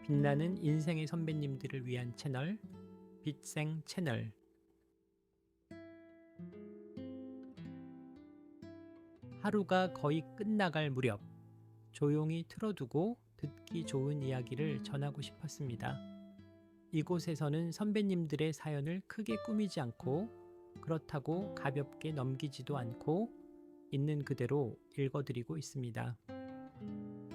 빛나는 인생의 선배님들을 위한 채널 빛생 채널. 하루가 거의 끝나갈 무렵 조용히 틀어두고 듣기 좋은 이야기를 전하고 싶었습니다. 이곳에서는 선배님들의 사연을 크게 꾸미지 않고 그렇다고 가볍게 넘기지도 않고 있는 그대로 읽어드리고 있습니다.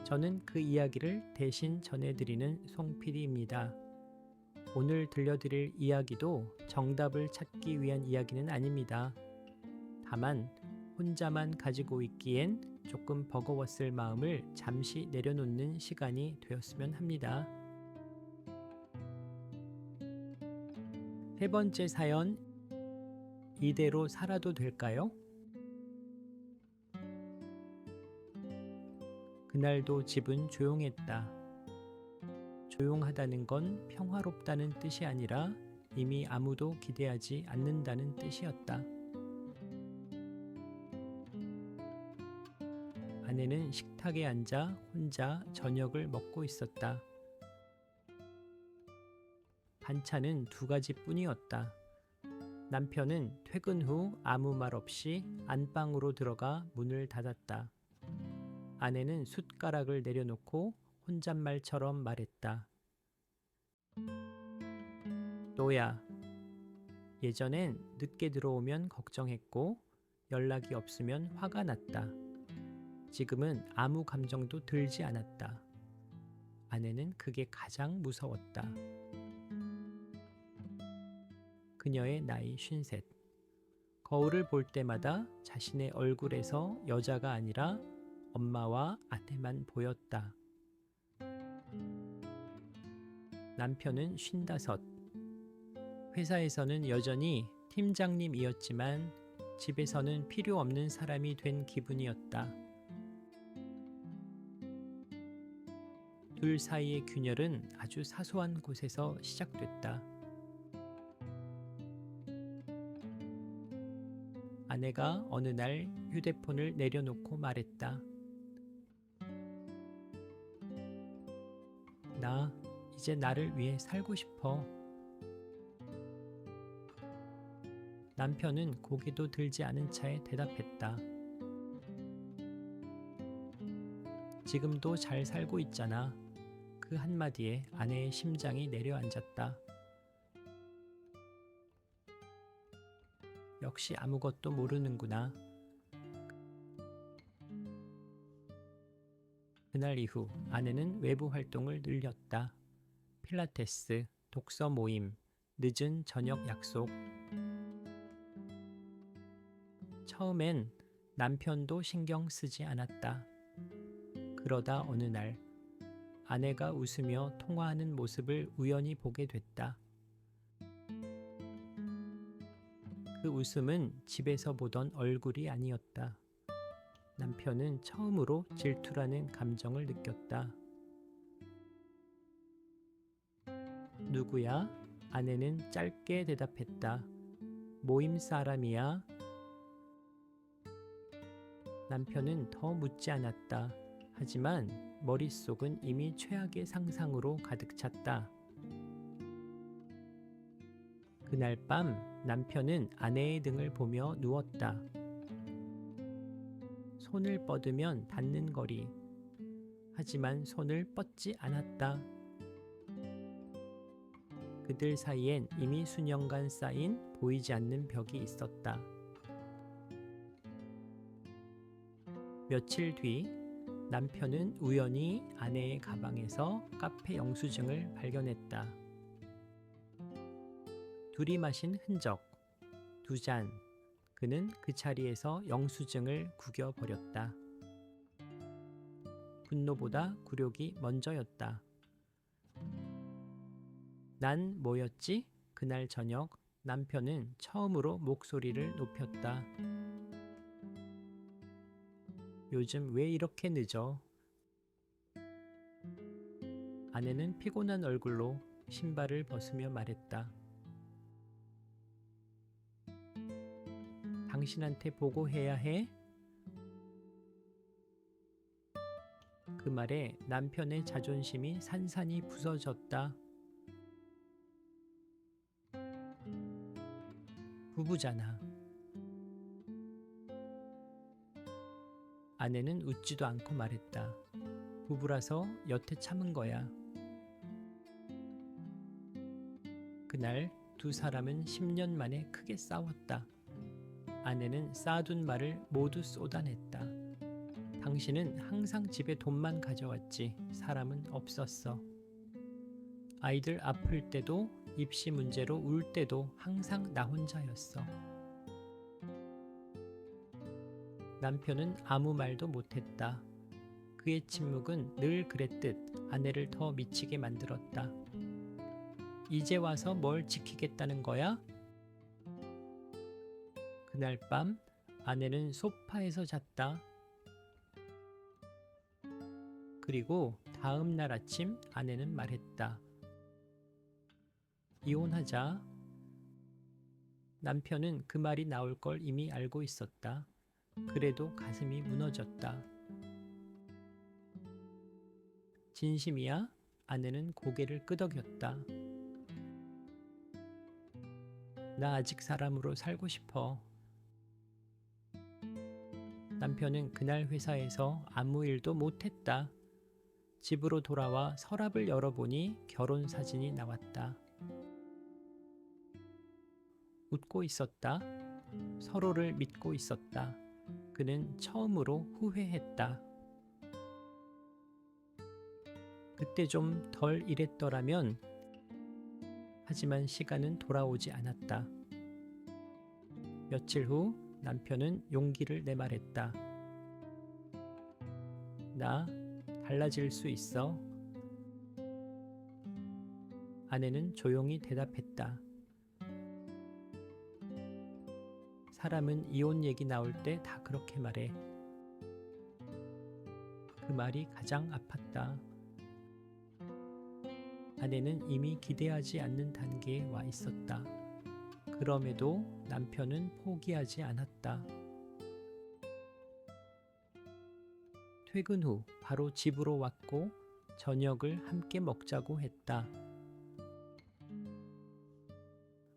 저는 그 이야기를 대신 전해드리는 송PD입니다. 오늘 들려드릴 이야기도 정답을 찾기 위한 이야기는 아닙니다. 다만 혼자만 가지고 있기엔 조금 버거웠을 마음을 잠시 내려놓는 시간이 되었으면 합니다. 세 번째 사연, 이대로 살아도 될까요? 그날도 집은 조용했다. 조용하다는 건 평화롭다는 뜻이 아니라 이미 아무도 기대하지 않는다는 뜻이었다. 아내는 식탁에 앉아 혼자 저녁을 먹고 있었다. 반찬은 2가지뿐이었다. 남편은 퇴근 후 아무 말 없이 안방으로 들어가 문을 닫았다. 아내는 숟가락을 내려놓고 혼잣말처럼 말했다. 너야. 예전엔 늦게 들어오면 걱정했고 연락이 없으면 화가 났다. 지금은 아무 감정도 들지 않았다. 아내는 그게 가장 무서웠다. 그녀의 나이 53. 거울을 볼 때마다 자신의 얼굴에서 여자가 아니라 엄마와 아내만 보였다. 남편은 55. 회사에서는 여전히 팀장님이었지만 집에서는 필요 없는 사람이 된 기분이었다. 둘 사이의 균열은 아주 사소한 곳에서 시작됐다. 아내가 어느 날 휴대폰을 내려놓고 말했다. 나 이제 나를 위해 살고 싶어. 남편은 고개도 들지 않은 채 대답했다. 지금도 잘 살고 있잖아. 그 한마디에 아내의 심장이 내려앉았다. 역시 아무것도 모르는구나. 그날 이후 아내는 외부 활동을 늘렸다. 필라테스, 독서 모임, 늦은 저녁 약속. 처음엔 남편도 신경 쓰지 않았다. 그러다 어느 날 아내가 웃으며 통화하는 모습을 우연히 보게 됐다. 그 웃음은 집에서 보던 얼굴이 아니었다. 남편은 처음으로 질투라는 감정을 느꼈다. 누구야? 아내는 짧게 대답했다. 모임 사람이야. 남편은 더 묻지 않았다. 하지만 머릿속은 이미 최악의 상상으로 가득 찼다. 그날 밤 남편은 아내의 등을 보며 누웠다. 손을 뻗으면 닿는 거리. 하지만 손을 뻗지 않았다. 그들 사이엔 이미 수년간 쌓인 보이지 않는 벽이 있었다. 며칠 뒤 남편은 우연히 아내의 가방에서 카페 영수증을 발견했다. 둘이 마신 흔적, 2잔. 그는 그 자리에서 영수증을 구겨버렸다. 분노보다 굴욕이 먼저였다. 난 뭐였지? 그날 저녁 남편은 처음으로 목소리를 높였다. 요즘 왜 이렇게 늦어? 아내는 피곤한 얼굴로 신발을 벗으며 말했다. 당신한테 보고해야 해? 그 말에 남편의 자존심이 산산이 부서졌다. 부부잖아. 아내는 웃지도 않고 말했다. 부부라서 여태 참은 거야. 그날 두 사람은 10년 만에 크게 싸웠다. 아내는 쌓아둔 말을 모두 쏟아냈다. 당신은 항상 집에 돈만 가져왔지 사람은 없었어. 아이들 아플 때도 입시 문제로 울 때도 항상 나 혼자였어. 남편은 아무 말도 못했다. 그의 침묵은 늘 그랬듯 아내를 더 미치게 만들었다. 이제 와서 뭘 지키겠다는 거야? 그날 밤 아내는 소파에서 잤다. 그리고 다음 날 아침 아내는 말했다. 이혼하자. 남편은 그 말이 나올 걸 이미 알고 있었다. 그래도 가슴이 무너졌다. 진심이야? 아내는 고개를 끄덕였다. 나 아직 사람으로 살고 싶어. 남편은 그날 회사에서 아무 일도 못했다. 집으로 돌아와 서랍을 열어보니 결혼 사진이 나왔다. 웃고 있었다. 서로를 믿고 있었다. 그는 처음으로 후회했다. 그때 좀 덜 일했더라면. 하지만 시간은 돌아오지 않았다. 며칠 후 남편은 용기를 내말했다. 나 달라질 수 있어. 아내는 조용히 대답했다. 사람은 이혼 얘기 나올 때 다 그렇게 말해. 그 말이 가장 아팠다. 아내는 이미 기대하지 않는 단계에 와 있었다. 그럼에도 남편은 포기하지 않았다. 퇴근 후 바로 집으로 왔고 저녁을 함께 먹자고 했다.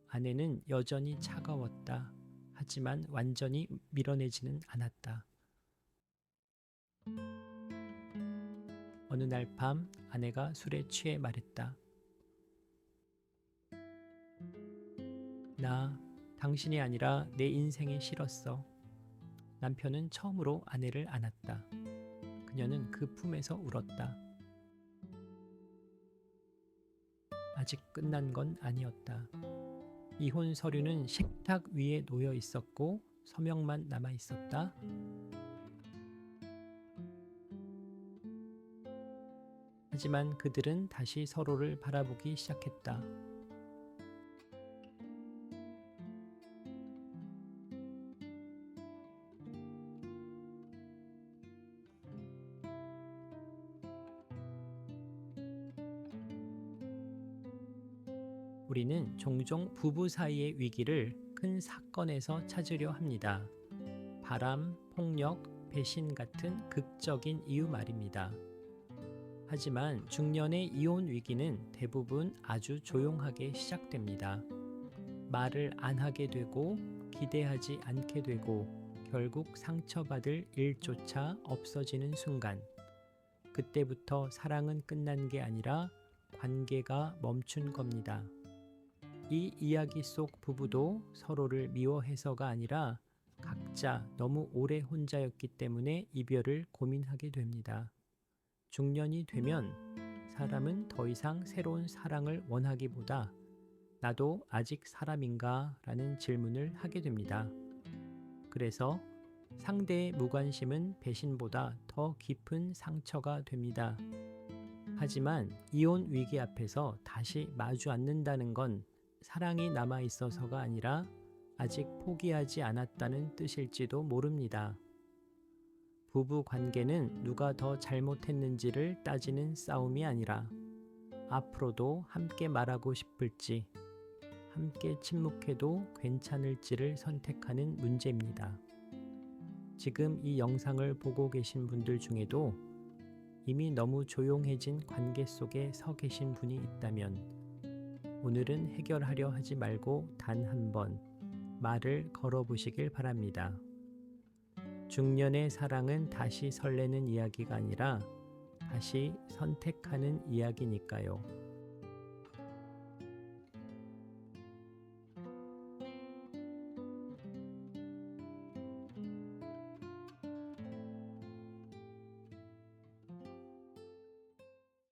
아내는 여전히 차가웠다. 하지만 완전히 밀어내지는 않았다. 어느 날 밤 아내가 술에 취해 말했다. 나 당신이 아니라 내 인생에 싫었어. 남편은 처음으로 아내를 안았다. 그녀는 그 품에서 울었다. 아직 끝난 건 아니었다. 이혼 서류는 식탁 위에 놓여 있었고 서명만 남아 있었다. 하지만 그들은 다시 서로를 바라보기 시작했다. 우리는 종종 부부 사이의 위기를 큰 사건에서 찾으려 합니다. 바람, 폭력, 배신 같은 극적인 이유 말입니다. 하지만 중년의 이혼 위기는 대부분 아주 조용하게 시작됩니다. 말을 안 하게 되고 기대하지 않게 되고 결국 상처받을 일조차 없어지는 순간, 그때부터 사랑은 끝난 게 아니라 관계가 멈춘 겁니다. 이 이야기 속 부부도 서로를 미워해서가 아니라 각자 너무 오래 혼자였기 때문에 이별을 고민하게 됩니다. 중년이 되면 사람은 더 이상 새로운 사랑을 원하기보다 나도 아직 사람인가? 라는 질문을 하게 됩니다. 그래서 상대의 무관심은 배신보다 더 깊은 상처가 됩니다. 하지만 이혼 위기 앞에서 다시 마주 앉는다는 건 사랑이 남아 있어서가 아니라 아직 포기하지 않았다는 뜻일지도 모릅니다. 부부 관계는 누가 더 잘못했는지를 따지는 싸움이 아니라 앞으로도 함께 말하고 싶을지, 함께 침묵해도 괜찮을지를 선택하는 문제입니다. 지금 이 영상을 보고 계신 분들 중에도 이미 너무 조용해진 관계 속에 서 계신 분이 있다면 오늘은 해결하려 하지 말고 단 한 번 말을 걸어보시길 바랍니다. 중년의 사랑은 다시 설레는 이야기가 아니라 다시 선택하는 이야기니까요.